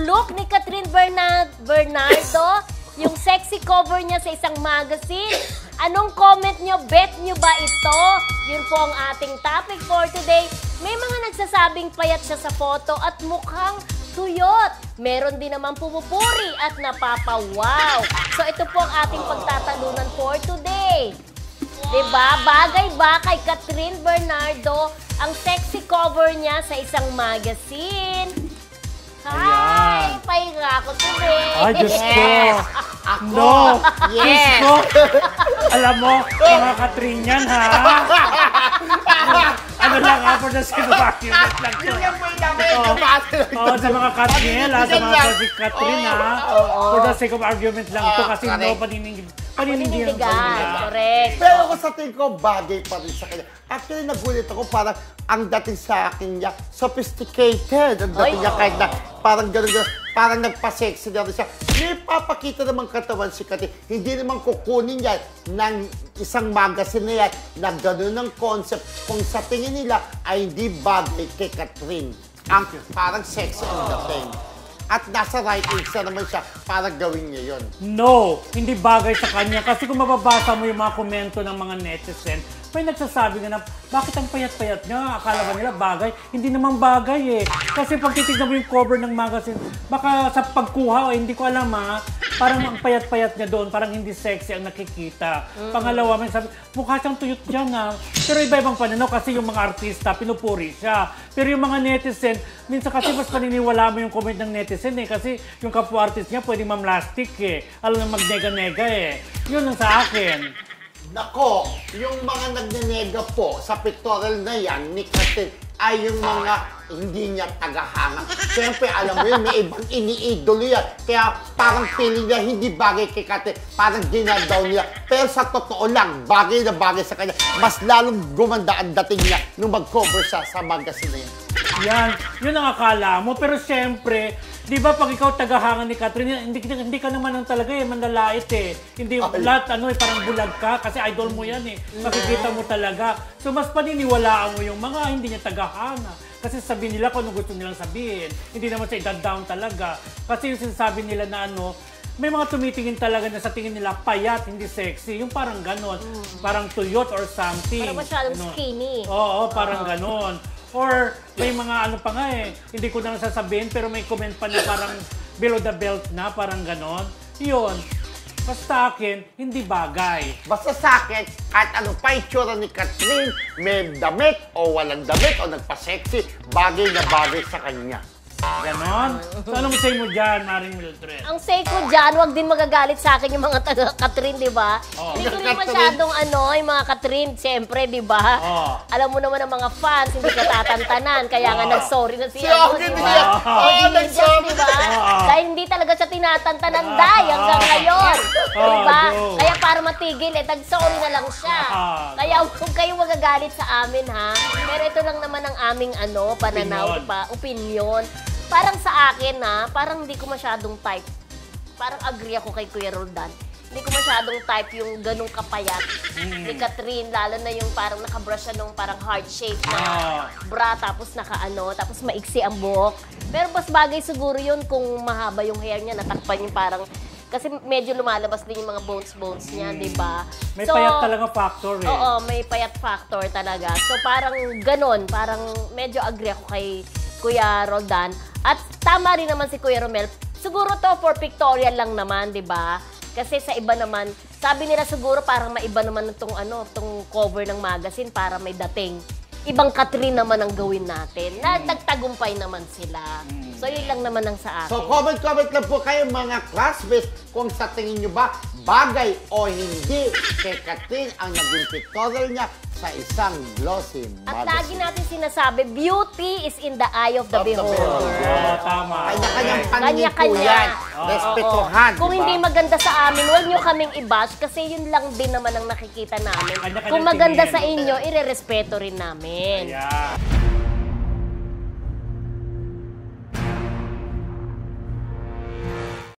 look ni Catherine Bernardo, yung sexy cover niya sa isang magazine. Anong comment nyo? Bet nyo ba ito? Yun po ang ating topic for today. May mga nagsasabing payat siya sa photo at mukhang tuyot. Meron din naman pumupuri at napapawaw. So ito po ang ating pagtatalunan for today. Diba? Bagay ba kay Catherine Bernardo ang sexy cover niya sa isang magazine? Hi! Pahinga ako today. Ay, Diyos ko. Ako. No. Yes. Diyos ko. Alam mo, mga Catherine yan, ha? Ano lang, for the sake of argument lang to. Sa mga Catherine, ha? Sa mga Catherine, ha? For the sake of argument lang to kasi no, paninindigan ko nila. Correct. Pero kung sa tingin ko, bagay pa rin sa kanya. Actually, nagulit ako parang ang dating sa akin niya, sophisticated. Ang dating niya kahit na parang gano'n, parang nagpa-sexy na rin siya. May papakita namang katawan si Catherine. Hindi naman kukunin yan ng isang magazine na yan na gano'n ang concept kung sa tingin nila ay hindi bagay kay Catherine. Ang parang sexy ang dating. At nasa right age na naman siya para gawin niya yun. No, hindi bagay sa kanya. Kasi kung mababasa mo yung mga komento ng mga netizen, may nagsasabi nga na, bakit ang payat-payat niya? Akala ba nila bagay? Hindi naman bagay eh. Kasi pag titignan mo yung cover ng magazine, baka sa pagkuha, hindi ko alam ha, parang ang payat-payat niya doon, parang hindi sexy ang nakikita. Pangalawa, may sabi, mukha siyang tuyot dyan ha. Pero iba-ibang pananaw kasi yung mga artista, pinupuri siya. Pero yung mga netizen, minsan kasi mas paniniwala mo yung comment ng netizen eh. Kasi yung kapwa-artist niya pwedeng mamlastic eh. Alam na magnega-nega eh. Yun ang sa akin. Nako, yung mga nagnenega po sa pictorial na yan ni Catherine ay yung mga hindi niya tagahanga. Siyempre, alam mo yun, may ibang iniidolo yan. Kaya parang feeling niya hindi bagay kay Catherine, parang dinadaw niya. Pero sa totoo lang, bagay na bagay sa kanya. Mas lalong gumanda ang dating niya nung mag-cover siya sa magazine na yan. Yan, yun ang akala mo. Pero siyempre, di ba pag ikaw tagahanga ni Catherine, hindi ka naman ang talaga eh, manlalait eh. Hindi lahat parang bulag ka kasi idol mo yan eh. Makikita mo talaga. So mas paniniwalaan mo yung mga hindi niya tagahanga. Kasi sabihin nila kung ano gusto nilang sabihin. Hindi naman sa down talaga. Kasi yung sinasabi nila na may mga tumitingin talaga na sa tingin nila payat, hindi sexy. Yung parang ganon. Parang tuyot or something. Parang masyadong skinny. Oo, parang ganon. Or may mga pa nga eh, hindi ko na sasabihin pero may comment pa na parang below the belt na, parang ganon. Yun. Basta akin, hindi bagay. Basta sa akin, kahit ano pa itsura ni Catherine, may damit o walang damit o nagpa-sexy, bagay na bagay sa kanya. Ganon? So anong say mo dyan, Maring Mildred? Ang say ko dyan, wag din magagalit sa akin yung mga taga-Catherine, di ba? Hindi ko rin masyadong yung mga Catherine, siyempre, di ba? Alam mo naman ang mga fans, hindi ka tatantanan, kaya nga nag-sorry na siya. Si Ogie niya! Nag-sorry, di ba? Dahil hindi talaga siya tinatantanan, Day, hanggang ngayon. Di ba? Kaya para matigil, nag-sorry na lang siya. Kaya huwag kayong magagalit sa amin, ha? Pero ito lang naman ang aming pananaw, di ba? Opinion. Parang sa akin parang hindi ko masyadong type. Parang agree ako kay Kuya Roldan. Hindi ko masyadong type yung ganung kapayat ni Catherine, lalo na yung parang nakabrush siya nung parang heart shape na bra, tapos tapos maiksi ang buhok. Pero mas bagay siguro yun kung mahaba yung hair niya, natakpan yung parang, kasi medyo lumalabas din yung mga bones niya, di ba? May payat talaga factor eh. Oo, may payat factor talaga. So parang ganon, parang medyo agree ako kay Kuya Roldan. At tama rin naman si Kuya Romel. Siguro to for pictorial lang naman, di ba? Kasi sa iba naman, sabi nila siguro parang maiba naman itong cover ng magazine para may dating. Ibang Catherine naman ang gawin natin. Nagtagumpay naman sila. So yun lang naman ang sa akin. So comment lang po kayo mga classmates kung sa tingin nyo ba bagay o hindi kay Catherine ang naging pictorial niya sa isang glossy magazine. At lagi natin sinasabi, beauty is in the eye of the beholder. Tama. Kanya-kanyang paningin po yan. Respetuhan. Kung hindi maganda sa amin, huwag nyo kaming i-bash kasi yun lang din naman ang nakikita namin. Kung maganda sa inyo, irerespeto rin namin. Yeah.